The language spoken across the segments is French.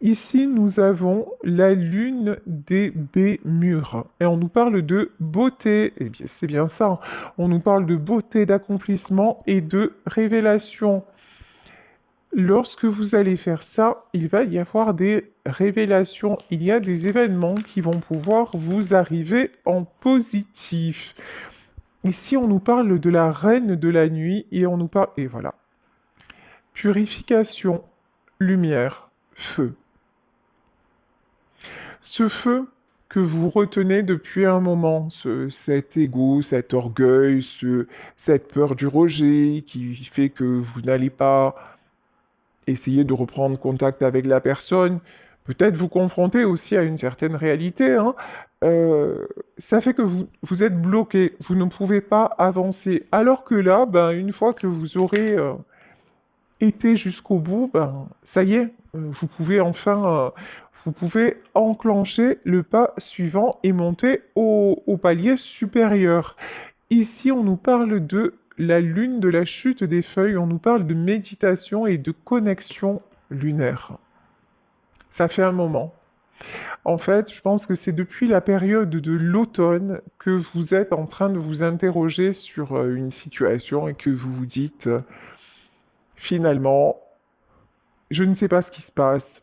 Ici, nous avons la lune des Bémurs et on nous parle de beauté. Eh bien, c'est bien ça. On nous parle de beauté, d'accomplissement et de révélation. Lorsque vous allez faire ça, il va y avoir des révélations. Il y a des événements qui vont pouvoir vous arriver en positif. Ici, on nous parle de la reine de la nuit et on nous parle... Et voilà. Purification, lumière, feu. Ce feu que vous retenez depuis un moment, cet ego, cet orgueil, cette peur du rejet qui fait que vous n'allez pas essayer de reprendre contact avec la personne, peut-être vous confronter aussi à une certaine réalité, hein, ça fait que vous êtes bloqué, vous ne pouvez pas avancer. Alors que là, ben, une fois que vous aurez été jusqu'au bout, ben, ça y est, vous pouvez enfin, vous pouvez enclencher le pas suivant et monter au palier supérieur. Ici, on nous parle de la lune de la chute des feuilles, on nous parle de méditation et de connexion lunaire. Ça fait un moment. En fait, je pense que c'est depuis la période de l'automne que vous êtes en train de vous interroger sur une situation et que vous vous dites, finalement, je ne sais pas ce qui se passe.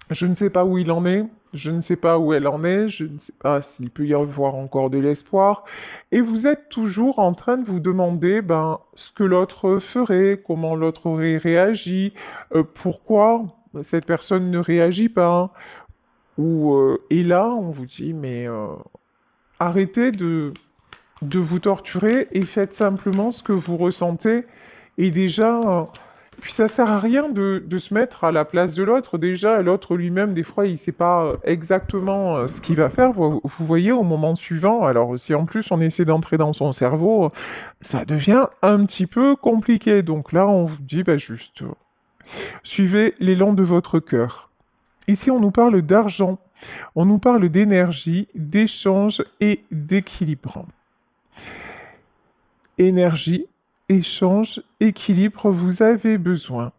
Je ne sais pas où il en est, je ne sais pas où elle en est, je ne sais pas s'il peut y avoir encore de l'espoir. Et vous êtes toujours en train de vous demander ben, ce que l'autre ferait, comment l'autre aurait réagi, pourquoi cette personne ne réagit pas. Et là, on vous dit, mais arrêtez de vous torturer et faites simplement ce que vous ressentez. Et déjà, puis ça sert à rien de se mettre à la place de l'autre. Déjà, l'autre lui-même, des fois, il ne sait pas exactement ce qu'il va faire. Vous voyez, au moment suivant, alors si en plus on essaie d'entrer dans son cerveau, ça devient un petit peu compliqué. Donc là, on vous dit, bah, juste, suivez l'élan de votre cœur. Ici, on nous parle d'argent, on nous parle d'énergie, d'échange et d'équilibre. Énergie, échange, équilibre, vous avez besoin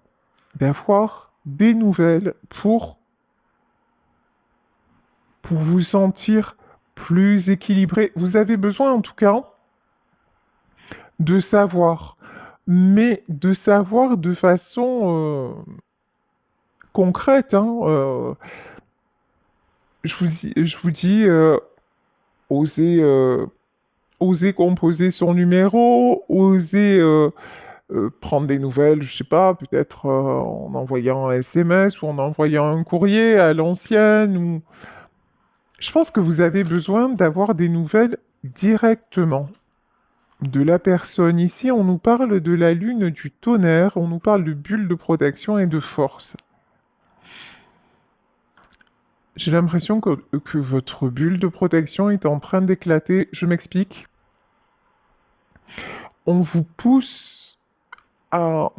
d'avoir des nouvelles pour vous sentir plus équilibré. Vous avez besoin en tout cas de savoir, mais de savoir de façon concrète. Hein, je vous dis osez, oser composer son numéro, oser prendre des nouvelles, je sais pas, peut-être en envoyant un SMS ou en envoyant un courrier à l'ancienne. Je pense que vous avez besoin d'avoir des nouvelles directement de la personne. Ici, on nous parle de la lune du tonnerre, on nous parle de bulle de protection et de force. J'ai l'impression que votre bulle de protection est en train d'éclater. Je m'explique. On vous pousse à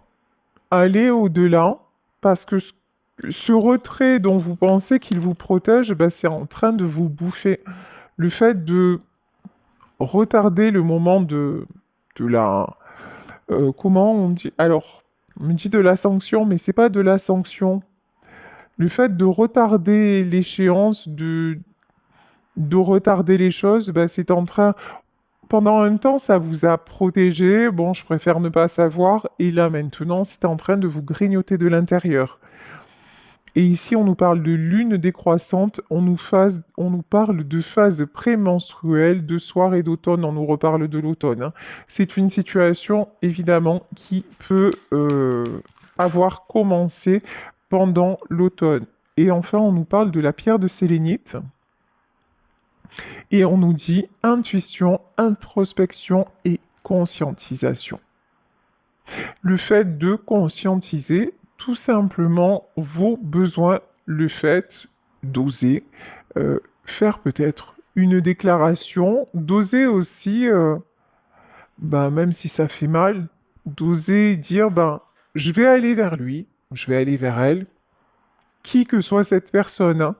aller au-delà parce que ce retrait dont vous pensez qu'il vous protège, ben, c'est en train de vous bouffer. Le fait de retarder le moment de la... comment on dit? Alors, on me dit de la sanction, mais c'est pas de la sanction. Le fait de retarder l'échéance, de retarder les choses, ben, c'est en train... Pendant un temps, ça vous a protégé. Bon, je préfère ne pas savoir. Et là, maintenant, c'est en train de vous grignoter de l'intérieur. Et ici, on nous parle de lune décroissante, on nous parle de phase prémenstruelle, de soir et d'automne, on nous reparle de l'automne. Hein. C'est une situation, évidemment, qui peut avoir commencé pendant l'automne. Et enfin, on nous parle de la pierre de sélénite. Et on nous dit intuition, introspection et conscientisation. Le fait de conscientiser tout simplement vos besoins, le fait d'oser faire peut-être une déclaration, d'oser aussi, ben, même si ça fait mal, d'oser dire, ben, je vais aller vers lui, je vais aller vers elle, qui que soit cette personne. Hein.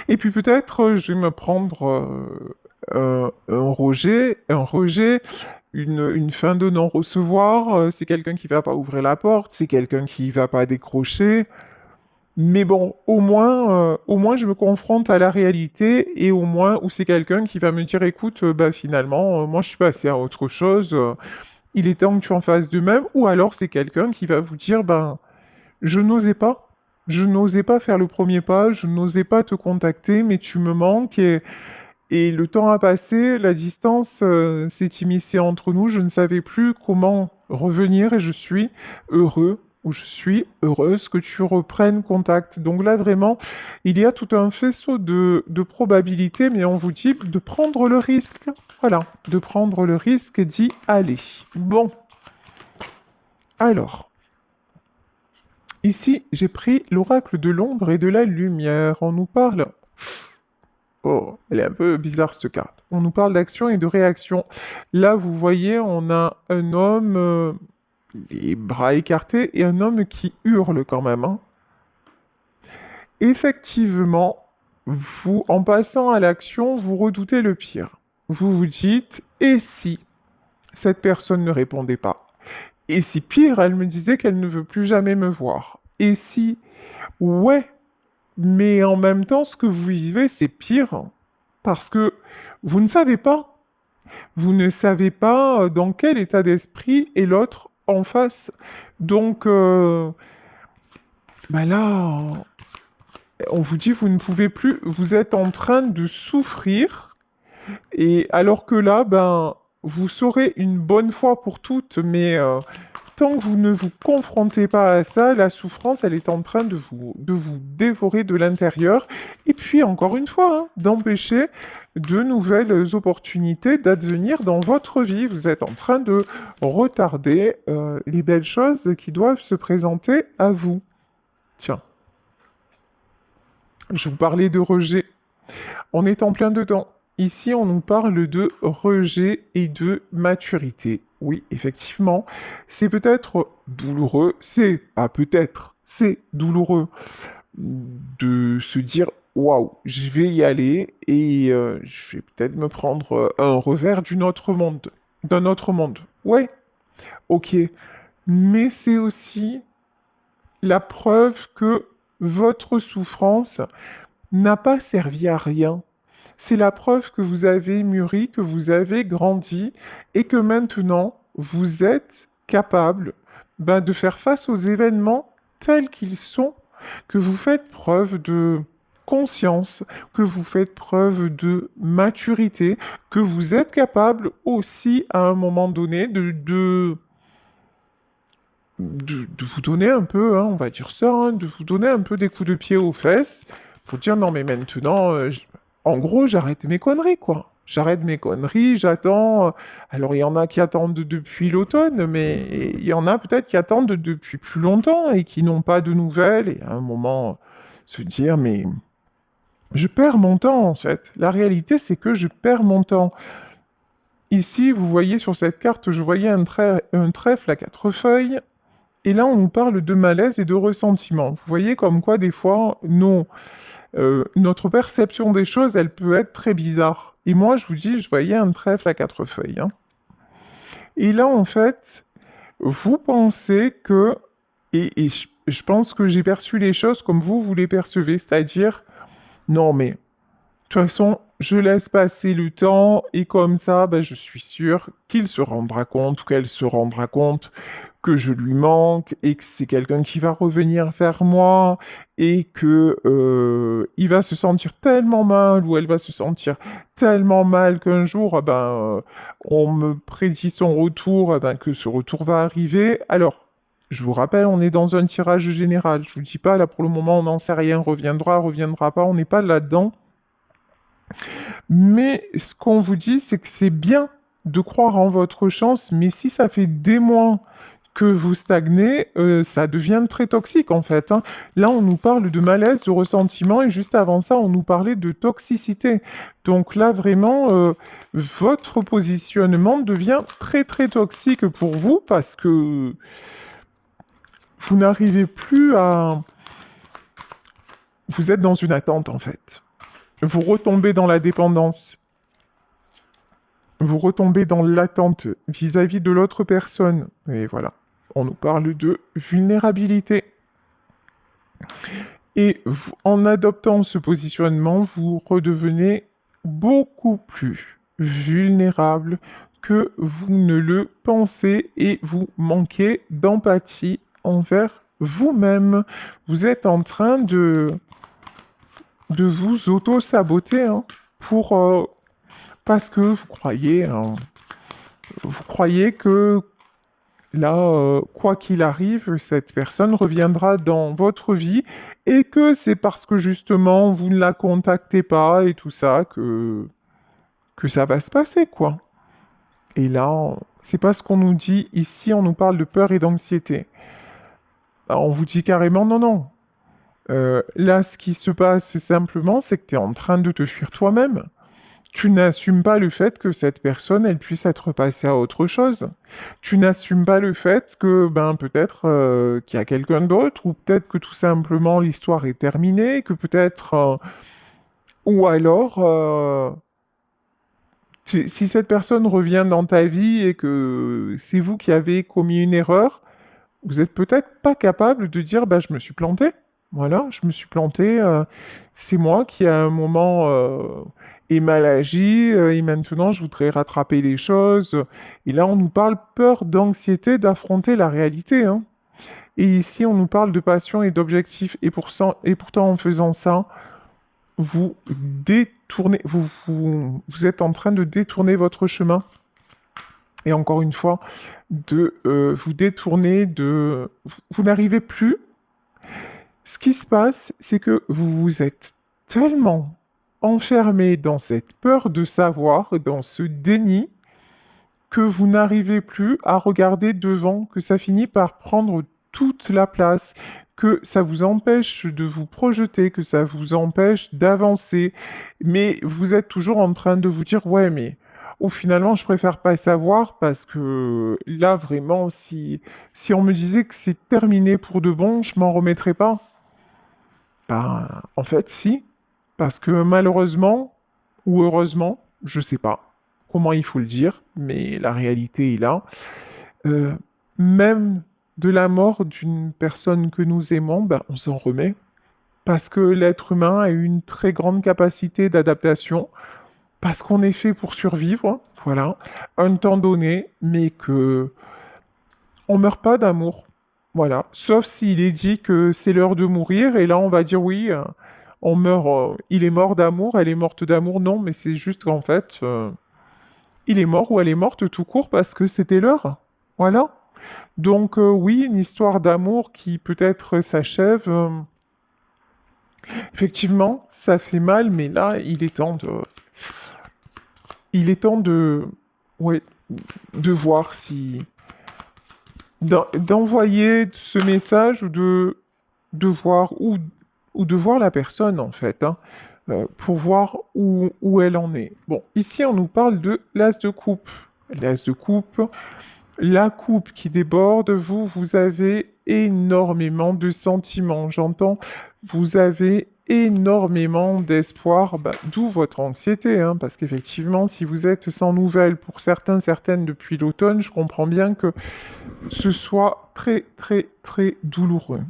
Et puis peut-être, je vais me prendre un rejet, une fin de non-recevoir, c'est quelqu'un qui va pas ouvrir la porte, c'est quelqu'un qui va pas décrocher. Mais bon, au moins je me confronte à la réalité et au moins où c'est quelqu'un qui va me dire, écoute, bah finalement, moi je suis passé à autre chose, il est temps que tu en fasses de même. Ou alors c'est quelqu'un qui va vous dire, ben, je n'osais pas. Je n'osais pas faire le premier pas, je n'osais pas te contacter, mais tu me manques et le temps a passé, la distance s'est immiscée entre nous, je ne savais plus comment revenir et je suis heureux ou je suis heureuse que tu reprennes contact. Donc là, vraiment, il y a tout un faisceau de probabilités, mais on vous dit de prendre le risque. Voilà, de prendre le risque d'y aller. Bon, alors, ici, j'ai pris l'oracle de l'ombre et de la lumière. On nous parle. Oh, elle est un peu bizarre cette carte. On nous parle d'action et de réaction. Là, vous voyez, on a un homme, les bras écartés, et un homme qui hurle quand même, hein. Effectivement, vous, en passant à l'action, vous redoutez le pire. Vous vous dites, et si cette personne ne répondait pas? Et si pire, elle me disait qu'elle ne veut plus jamais me voir? Et si, ouais, mais en même temps, ce que vous vivez, c'est pire, parce que vous ne savez pas. Vous ne savez pas dans quel état d'esprit est l'autre en face. Donc, bah là, on vous dit, vous ne pouvez plus, vous êtes en train de souffrir, et alors que là, ben, vous saurez une bonne fois pour toutes, mais tant que vous ne vous confrontez pas à ça, la souffrance, elle est en train de vous dévorer de l'intérieur. Et puis, encore une fois, hein, d'empêcher de nouvelles opportunités d'advenir dans votre vie. Vous êtes en train de retarder les belles choses qui doivent se présenter à vous. Tiens, je vous parlais de rejet. On est en plein dedans. Ici, on nous parle de rejet et de maturité. Oui, effectivement, c'est peut-être douloureux, c'est douloureux de se dire, waouh, je vais y aller et je vais peut-être me prendre un revers d'un autre monde. Ouais, ok, mais c'est aussi la preuve que votre souffrance n'a pas servi à rien. C'est la preuve que vous avez mûri, que vous avez grandi et que maintenant vous êtes capable ben, de faire face aux événements tels qu'ils sont, que vous faites preuve de conscience, que vous faites preuve de maturité, que vous êtes capable aussi à un moment donné de vous donner un peu, hein, on va dire ça, hein, de vous donner un peu des coups de pied aux fesses pour dire non mais maintenant, en gros j'arrête mes conneries quoi. J'arrête mes conneries, j'attends. Alors il y en a qui attendent depuis l'automne, mais il y en a peut-être qui attendent depuis plus longtemps et qui n'ont pas de nouvelles et à un moment se dire mais je perds mon temps en fait. La réalité c'est que je perds mon temps. Ici, vous voyez sur cette carte, je voyais un trèfle à quatre feuilles. Et là, on nous parle de malaise et de ressentiment. Vous voyez comme quoi, des fois, notre perception des choses, elle peut être très bizarre. Et moi, je vous dis, je voyais un trèfle à quatre feuilles, hein. Et là, en fait, vous pensez que... Et je pense que j'ai perçu les choses comme vous les percevez, c'est-à-dire, non mais, de toute façon, je laisse passer le temps et comme ça, ben, je suis sûr qu'il se rendra compte ou qu'elle se rendra compte que je lui manque et que c'est quelqu'un qui va revenir vers moi et que il va se sentir tellement mal ou elle va se sentir tellement mal qu'un jour, on me prédit son retour, que ce retour va arriver. Alors, je vous rappelle, on est dans un tirage général. Je vous dis pas, là pour le moment, on n'en sait rien. Reviendra, reviendra pas. On n'est pas là-dedans. Mais ce qu'on vous dit, c'est que c'est bien de croire en votre chance, mais si ça fait des mois que vous stagnez, ça devient très toxique en fait, hein. Là, on nous parle de malaise, de ressentiment, et juste avant ça, on nous parlait de toxicité. Donc là, vraiment, votre positionnement devient très très toxique pour vous parce que vous n'arrivez plus à... Vous êtes dans une attente en fait. Vous retombez dans la dépendance. Vous retombez dans l'attente vis-à-vis de l'autre personne. Et voilà, on nous parle de vulnérabilité. Et en adoptant ce positionnement, vous redevenez beaucoup plus vulnérable que vous ne le pensez et vous manquez d'empathie envers vous-même. Vous êtes en train de vous auto-saboter, hein, pour, parce que vous croyez que là, quoi qu'il arrive, cette personne reviendra dans votre vie et que c'est parce que justement vous ne la contactez pas et tout ça que ça va se passer, quoi. Et là, c'est pas ce qu'on nous dit ici, on nous parle de peur et d'anxiété. Alors, on vous dit carrément non, non. Là, ce qui se passe simplement, c'est que tu es en train de te fuir toi-même. Tu n'assumes pas le fait que cette personne, elle puisse être passée à autre chose. Tu n'assumes pas le fait que, ben, peut-être qu'il y a quelqu'un d'autre, ou peut-être que tout simplement l'histoire est terminée, que peut-être, ou alors, si cette personne revient dans ta vie et que c'est vous qui avez commis une erreur, vous êtes peut-être pas capable de dire, bah, je me suis planté. Voilà, je me suis planté. C'est moi qui, à un moment, ai mal agi et maintenant je voudrais rattraper les choses. Et là, on nous parle peur, d'anxiété d'affronter la réalité, hein. Et ici, on nous parle de passion et d'objectif. Et pourtant, en faisant ça, vous détournez, vous êtes en train de détourner votre chemin. Et encore une fois, de vous détourner de... Vous n'arrivez plus. Ce qui se passe, c'est que vous vous êtes tellement enfermé dans cette peur de savoir, dans ce déni, que vous n'arrivez plus à regarder devant, que ça finit par prendre toute la place, que ça vous empêche de vous projeter, que ça vous empêche d'avancer, mais vous êtes toujours en train de vous dire, ouais, mais ou finalement, je préfère pas savoir parce que là, vraiment, si on me disait que c'est terminé pour de bon, je m'en remettrais pas. Ben, en fait, si, parce que malheureusement, ou heureusement, je sais pas comment il faut le dire, mais la réalité est là. Euh, Même de la mort d'une personne que nous aimons, ben, on s'en remet. Parce que l'être humain a une très grande capacité d'adaptation, parce qu'on est fait pour survivre, voilà, un temps donné, mais que on meurt pas d'amour. Voilà. Sauf s'il est dit que c'est l'heure de mourir, et là on va dire oui, on meurt, il est mort d'amour, elle est morte d'amour. Non, mais c'est juste qu'en fait, il est mort ou elle est morte tout court parce que c'était l'heure. Voilà. Donc oui, une histoire d'amour qui peut-être s'achève. Effectivement, ça fait mal, mais là, il est temps de, ouais, de voir si, d'envoyer ce message de voir ou de voir la personne en fait, hein, pour voir où elle en est. Bon, ici on nous parle de l'as de coupe. L'as de coupe, la coupe qui déborde, vous avez énormément de sentiments, j'entends, vous avez énormément d'espoir, bah, d'où votre anxiété, hein, parce qu'effectivement, si vous êtes sans nouvelles pour certains, certaines depuis l'automne, je comprends bien que ce soit très, très, très douloureux.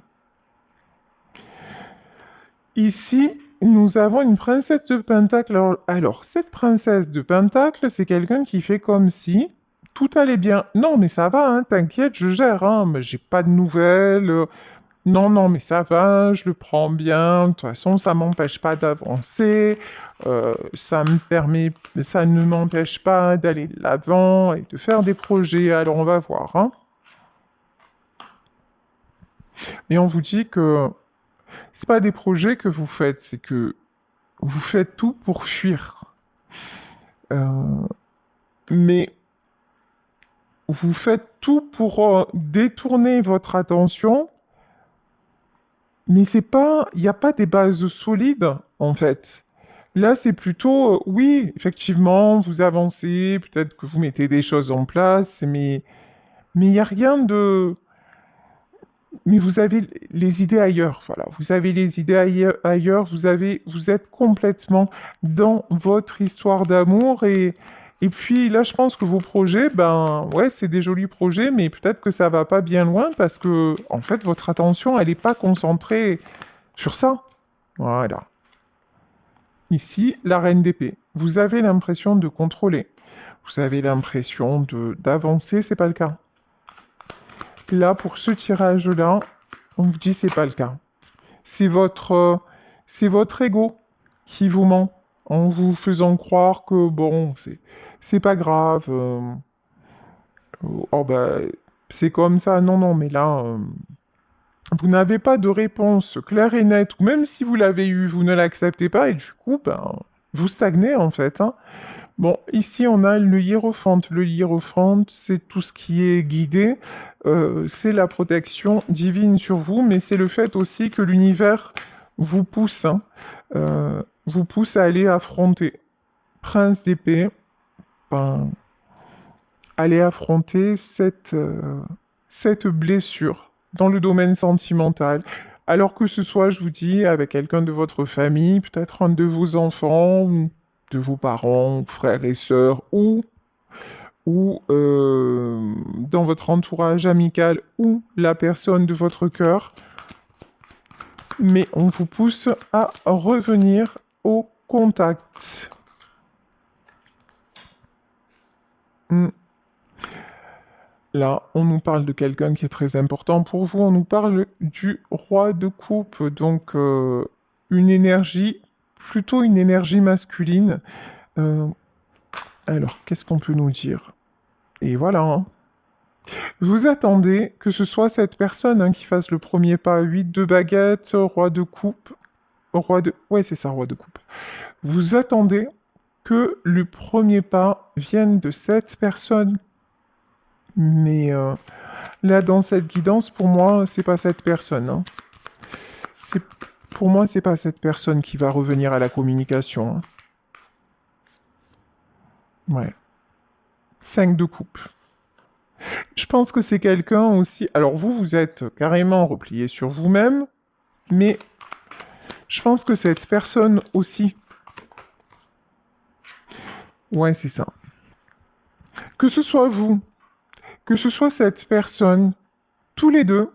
Ici, nous avons une princesse de Pentacle. Alors, cette princesse de Pentacle, c'est quelqu'un qui fait comme si tout allait bien. Non, mais ça va, hein, t'inquiète, je gère, hein, mais j'ai pas de nouvelles. Non, non, mais ça va, je le prends bien. De toute façon, ça m'empêche pas d'avancer. Ça ne m'empêche pas d'aller de l'avant et de faire des projets. Alors, on va voir, hein. Et on vous dit que c'est pas des projets que vous faites, c'est que vous faites tout pour fuir. Euh, mais vous faites tout pour détourner votre attention, mais c'est pas, il n'y a pas des bases solides en fait. Là, c'est plutôt, oui, effectivement, vous avancez, peut-être que vous mettez des choses en place, mais il n'y a rien de, mais vous avez les idées ailleurs, voilà. Vous avez les idées ailleurs, vous êtes complètement dans votre histoire d'amour et puis là, je pense que vos projets, ben ouais, c'est des jolis projets, mais peut-être que ça va pas bien loin parce que en fait, votre attention, elle n'est pas concentrée sur ça. Voilà. Ici, la reine d'épée. Vous avez l'impression de contrôler. Vous avez l'impression d'avancer, c'est pas le cas. Là, pour ce tirage-là, on vous dit c'est pas le cas. C'est votre ego qui vous ment en vous faisant croire que bon, c'est pas grave. Oh bah, c'est comme ça. Non, non, mais là, vous n'avez pas de réponse claire et nette, ou même si vous l'avez eu, vous ne l'acceptez pas, et du coup, ben, vous stagnez en fait, hein. Bon, ici on a le hiérophante. Le hiérophante, c'est tout ce qui est guidé, c'est la protection divine sur vous, mais c'est le fait aussi que l'univers vous pousse, hein, vous pousse à aller affronter. Prince d'épée, ben, aller affronter cette blessure dans le domaine sentimental. Alors que ce soit, je vous dis, avec quelqu'un de votre famille, peut-être un de vos enfants, ou de vos parents, frères et sœurs, ou dans votre entourage amical, ou la personne de votre cœur. Mais on vous pousse à revenir au contact. Là, on nous parle de quelqu'un qui est très important pour vous, on nous parle du roi de coupe, donc une énergie, plutôt une énergie masculine. Alors, qu'est-ce qu'on peut nous dire? Et voilà, hein. Vous attendez que ce soit cette personne hein, qui fasse le premier pas. 8 de baguette, roi de coupe, roi de... Ouais, c'est ça, roi de coupe. Vous attendez que le premier pas vienne de cette personne. Mais là, dans cette guidance, pour moi, c'est pas cette personne, hein. Pour moi, c'est pas cette personne qui va revenir à la communication, hein. Ouais. 5 de coupe. Je pense que c'est quelqu'un aussi... Alors vous êtes carrément replié sur vous-même, mais je pense que cette personne aussi... Ouais, c'est ça. Que ce soit vous, que ce soit cette personne, tous les deux,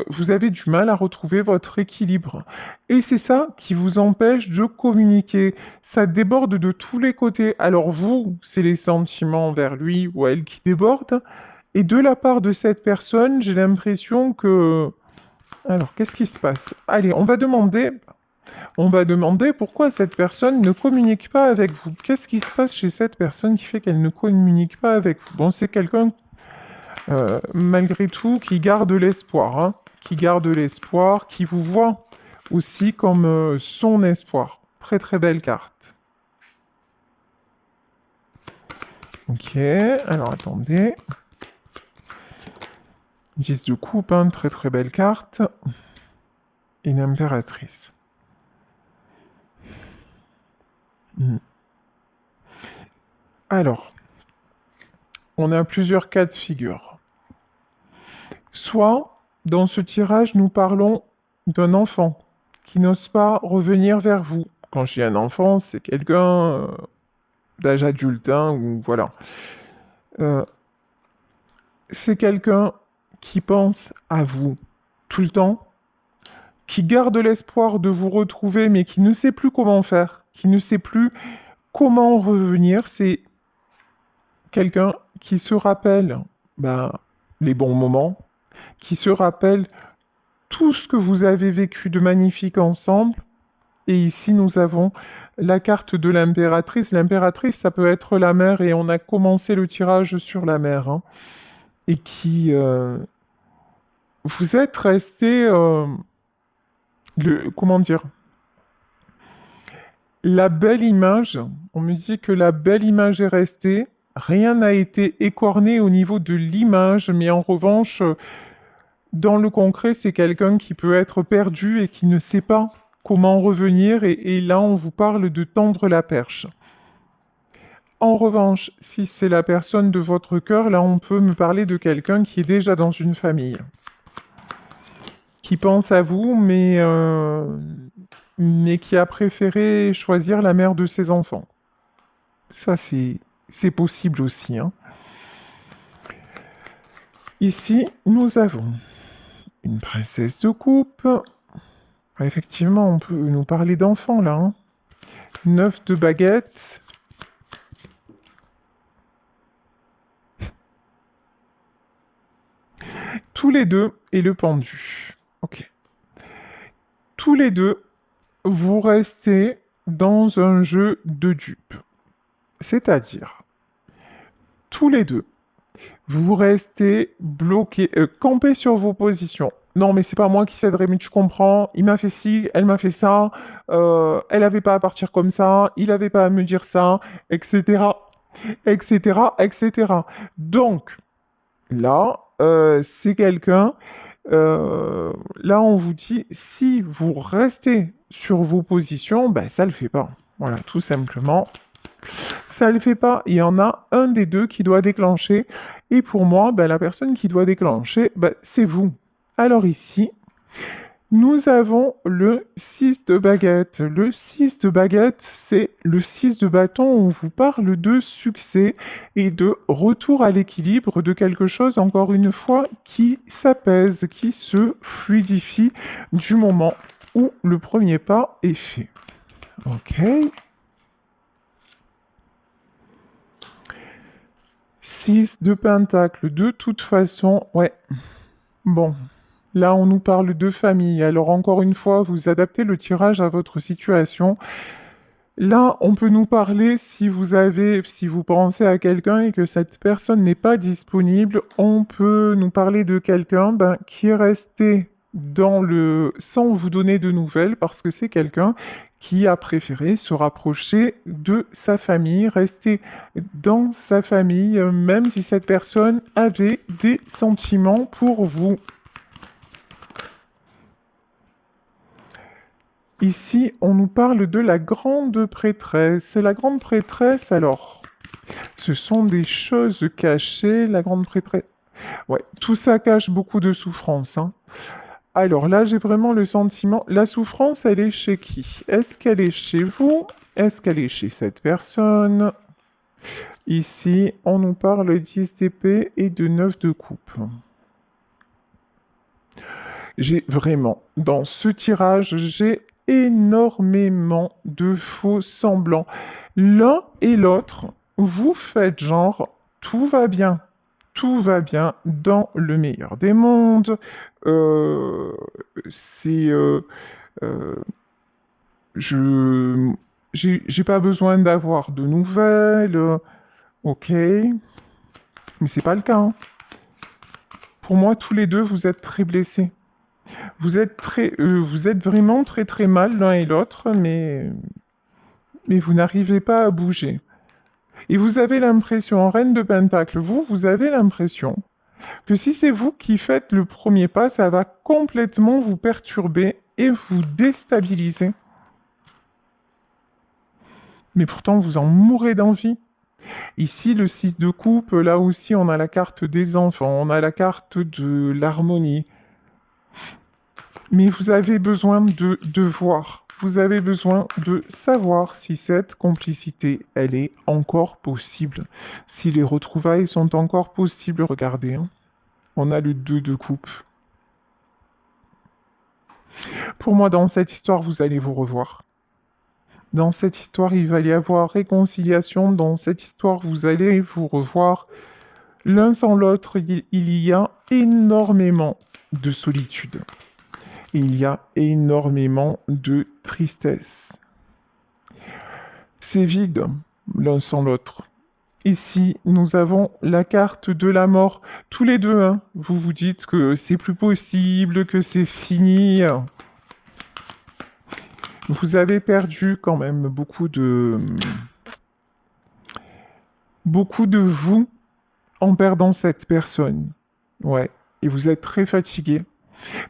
vous avez du mal à retrouver votre équilibre. Et c'est ça qui vous empêche de communiquer. Ça déborde de tous les côtés. Alors vous, c'est les sentiments envers lui ou elle qui débordent. Et de la part de cette personne, j'ai l'impression que... Alors, qu'est-ce qui se passe? Allez, on va demander pourquoi cette personne ne communique pas avec vous. Qu'est-ce qui se passe chez cette personne qui fait qu'elle ne communique pas avec vous? Bon, c'est quelqu'un malgré tout, qui garde l'espoir, hein, qui garde l'espoir, qui vous voit aussi comme son espoir. Très très belle carte. Ok, alors attendez. 10 de coupe, hein, très très belle carte. Une impératrice. Alors, on a plusieurs cas de figure. Soit, dans ce tirage, nous parlons d'un enfant qui n'ose pas revenir vers vous. Quand je dis un enfant, c'est quelqu'un d'âge adulte, hein, ou voilà. C'est quelqu'un qui pense à vous tout le temps, qui garde l'espoir de vous retrouver, mais qui ne sait plus comment faire, qui ne sait plus comment revenir. C'est quelqu'un qui se rappelle les bons moments, qui se rappelle tout ce que vous avez vécu de magnifique ensemble. Et ici, nous avons la carte de l'impératrice. L'impératrice, ça peut être la mère, et on a commencé le tirage sur la mère, hein, et qui... vous êtes resté... comment dire? La belle image, on me dit que la belle image est restée. Rien n'a été écorné au niveau de l'image, mais en revanche, dans le concret, c'est quelqu'un qui peut être perdu et qui ne sait pas comment revenir, et là, on vous parle de tendre la perche. En revanche, si c'est la personne de votre cœur, là, on peut me parler de quelqu'un qui est déjà dans une famille, qui pense à vous, mais qui a préféré choisir la mère de ses enfants. Ça, c'est possible aussi, hein. Ici, nous avons une princesse de coupe, Effectivement, on peut nous parler d'enfants, là. Hein. 9 de baguette. Tous les deux et le pendu. Ok. Tous les deux, vous restez dans un jeu de dupes. C'est-à-dire, tous les deux, vous restez bloqués, campés sur vos positions. Non, mais c'est pas moi qui céderai, mais tu comprends, il m'a fait ci, elle m'a fait ça, elle avait pas à partir comme ça, il avait pas à me dire ça, etc., etc., etc. Donc, là, c'est quelqu'un, là, on vous dit, si vous restez sur vos positions, ben, ça le fait pas. Voilà, tout simplement. Ça le fait pas. Il y en a un des deux qui doit déclencher. Et pour moi, ben, la personne qui doit déclencher, ben, c'est vous. Alors ici, nous avons le 6 de baguette. Le 6 de baguette, c'est le 6 de bâton où on vous parle de succès et de retour à l'équilibre de quelque chose, encore une fois, qui s'apaise, qui se fluidifie du moment où le premier pas est fait. Ok. 6 de pentacle, de toute façon, ouais. Bon, là on nous parle de famille, alors encore une fois, vous adaptez le tirage à votre situation. Là, on peut nous parler si vous pensez à quelqu'un et que cette personne n'est pas disponible, on peut nous parler de quelqu'un qui est resté sans vous donner de nouvelles parce que c'est quelqu'un qui a préféré se rapprocher de sa famille, rester dans sa famille, même si cette personne avait des sentiments pour vous. Ici, on nous parle de la grande prêtresse. La grande prêtresse, alors, ce sont des choses cachées, la grande prêtresse. Ouais, tout ça cache beaucoup de souffrance, hein. Alors là, j'ai vraiment le sentiment, la souffrance, elle est chez qui? Est-ce qu'elle est chez vous? Est-ce qu'elle est chez cette personne? Ici, on nous parle 10 d'épée et de 9 de coupe. J'ai vraiment, dans ce tirage, j'ai énormément de faux semblants. L'un et l'autre, vous faites genre, tout va bien dans le meilleur des mondes. Euh, c'est, euh, je, j'ai pas besoin d'avoir de nouvelles. Ok, mais c'est pas le cas. Hein. Pour moi, tous les deux, vous êtes très blessés. Vous êtes vraiment très très mal l'un et l'autre, mais vous n'arrivez pas à bouger. Et vous avez l'impression, en Reine de Pentacle, vous avez l'impression que si c'est vous qui faites le premier pas, ça va complètement vous perturber et vous déstabiliser. Mais pourtant, vous en mourrez d'envie. Ici, le 6 de coupe, là aussi, on a la carte des enfants, on a la carte de l'harmonie. Mais vous avez besoin de voir. Vous avez besoin de savoir si cette complicité, elle est encore possible. Si les retrouvailles sont encore possibles. Regardez, hein. On a le 2 de coupe. Pour moi, dans cette histoire, vous allez vous revoir. Dans cette histoire, il va y avoir réconciliation. Dans cette histoire, vous allez vous revoir. L'un sans l'autre, il y a énormément de solitude. Il y a énormément de tristesse. C'est vide, l'un sans l'autre. Ici, nous avons la carte de la mort. Tous les deux, hein, vous vous dites que c'est plus possible, que c'est fini. Vous avez perdu quand même beaucoup de vous en perdant cette personne. Ouais, et vous êtes très fatigué.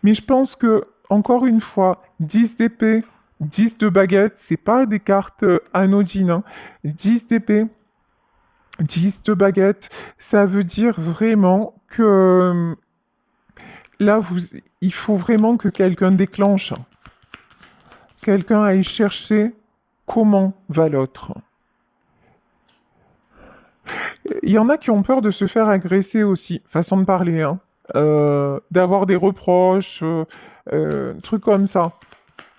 Mais je pense que, encore une fois, 10 d'épée, 10 de baguette, c'est pas des cartes anodines. Hein. 10 d'épée, 10 de baguette, ça veut dire vraiment que là, il faut vraiment que quelqu'un déclenche. Quelqu'un aille chercher comment va l'autre. Il y en a qui ont peur de se faire agresser aussi, façon de parler, hein. D'avoir des reproches, trucs comme ça.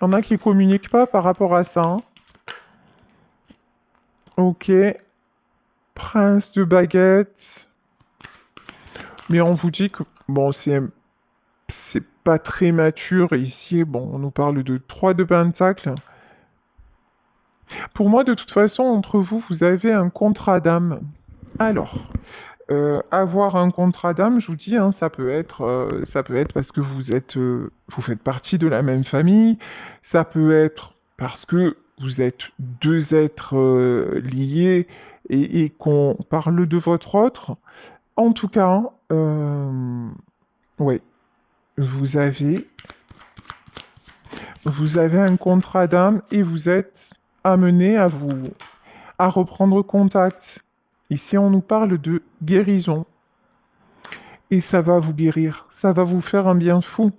Il y en a qui communiquent pas par rapport à ça, hein. Ok. Prince de baguette. Mais on vous dit que, bon, c'est pas très mature ici. Bon, on nous parle de 3 de pentacle. Pour moi, de toute façon, entre vous, vous avez un contrat d'âme. Alors, avoir un contrat d'âme, je vous dis, hein, ça peut être parce que vous faites partie de la même famille. Ça peut être parce que vous êtes deux êtres liés et qu'on parle de votre autre. En tout cas, ouais, vous avez, vous avez un contrat d'âme et vous êtes amené à reprendre contact. Ici, on nous parle de guérison. Et ça va vous guérir. Ça va vous faire un bien fou.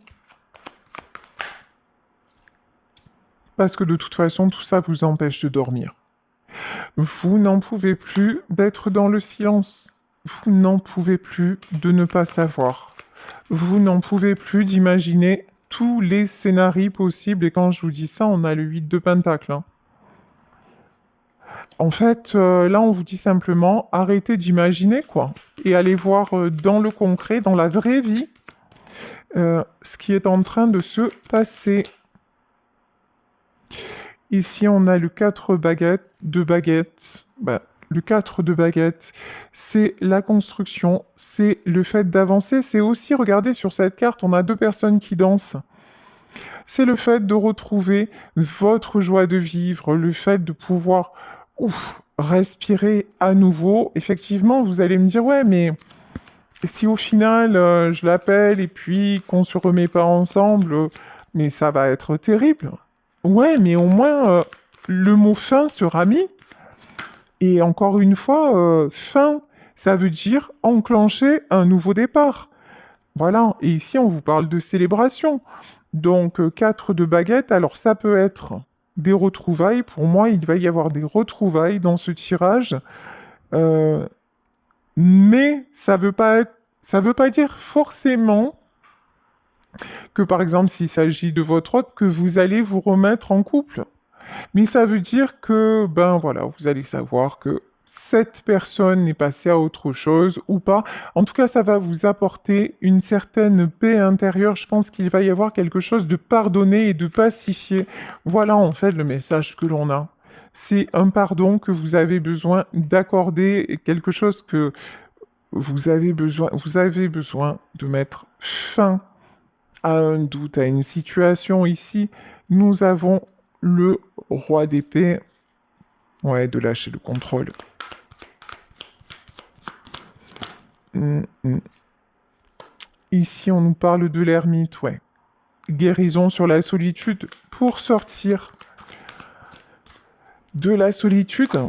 Parce que de toute façon, tout ça vous empêche de dormir. Vous n'en pouvez plus d'être dans le silence. Vous n'en pouvez plus de ne pas savoir. Vous n'en pouvez plus d'imaginer tous les scénarios possibles. Et quand je vous dis ça, on a le 8 de pentacle, hein. En fait, là, on vous dit simplement, arrêtez d'imaginer, quoi. Et allez voir dans le concret, dans la vraie vie, ce qui est en train de se passer. Ici, on a le 4 de baguettes. Bah, le 4 de baguettes, c'est la construction, c'est le fait d'avancer. C'est aussi, regardez sur cette carte, on a 2 personnes qui dansent. C'est le fait de retrouver votre joie de vivre, le fait de pouvoir respirer à nouveau. Effectivement, vous allez me dire, ouais, mais si au final, je l'appelle et puis qu'on se remet pas ensemble, mais ça va être terrible. Ouais, mais au moins, le mot fin sera mis. Et encore une fois, fin, ça veut dire enclencher un nouveau départ. Voilà, et ici on vous parle de célébration. Donc 4 de baguettes, alors ça peut être des retrouvailles. Pour moi, il va y avoir des retrouvailles dans ce tirage. Euh, mais ça veut pas dire forcément que par exemple s'il s'agit de votre hôte, que vous allez vous remettre en couple. Mais ça veut dire que, ben voilà, vous allez savoir que cette personne est passée à autre chose ou pas. En tout cas, ça va vous apporter une certaine paix intérieure. Je pense qu'il va y avoir quelque chose de pardonné et de pacifié. Voilà en fait le message que l'on a. C'est un pardon que vous avez besoin d'accorder, et quelque chose que vous avez besoin de mettre fin à un doute, à une situation. Ici, nous avons le roi d'épée. Ouais, de lâcher le contrôle. Ici, on nous parle de l'ermite, ouais. Guérison sur la solitude pour sortir de la solitude,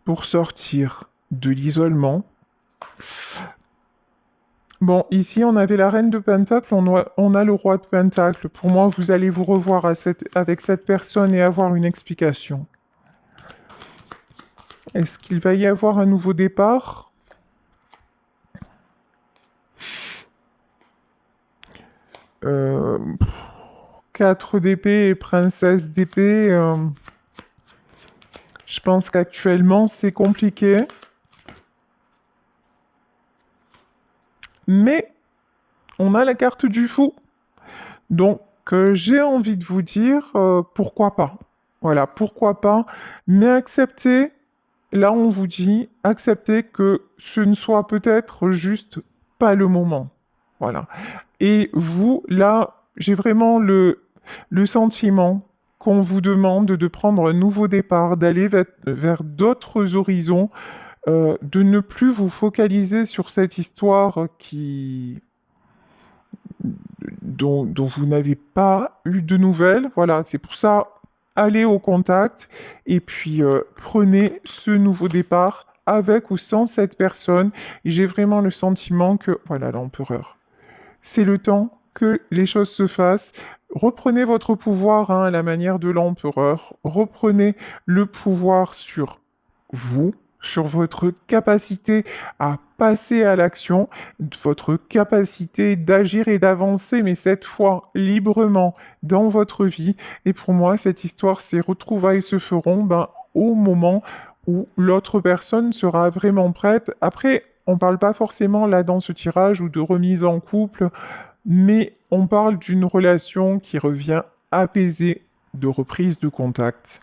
pour sortir de l'isolement. Bon, ici, on avait la reine de Pentacle, on a le roi de Pentacle. Pour moi, vous allez vous revoir avec cette personne et avoir une explication. Est-ce qu'il va y avoir un nouveau départ? euh, 4 d'épée et princesse d'épée. Je pense qu'actuellement, c'est compliqué. Mais on a la carte du fou. Donc, j'ai envie de vous dire, pourquoi pas. Voilà, pourquoi pas. Mais acceptez, là on vous dit, acceptez que ce ne soit peut-être juste pas le moment. Voilà. Et vous, là, j'ai vraiment le sentiment qu'on vous demande de prendre un nouveau départ, d'aller vers d'autres horizons, de ne plus vous focaliser sur cette histoire dont vous n'avez pas eu de nouvelles. Voilà, c'est pour ça, allez au contact et puis prenez ce nouveau départ avec ou sans cette personne. Et j'ai vraiment le sentiment que, voilà, l'empereur. C'est le temps que les choses se fassent. Reprenez votre pouvoir, hein, à la manière de l'empereur. Reprenez le pouvoir sur vous. sur votre capacité à passer à l'action, votre capacité d'agir et d'avancer, mais cette fois librement dans votre vie. Et pour moi, cette histoire, ces retrouvailles se feront au moment où l'autre personne sera vraiment prête. Après, on ne parle pas forcément là dans ce tirage ou de remise en couple, mais on parle d'une relation qui revient apaisée, de reprise de contact.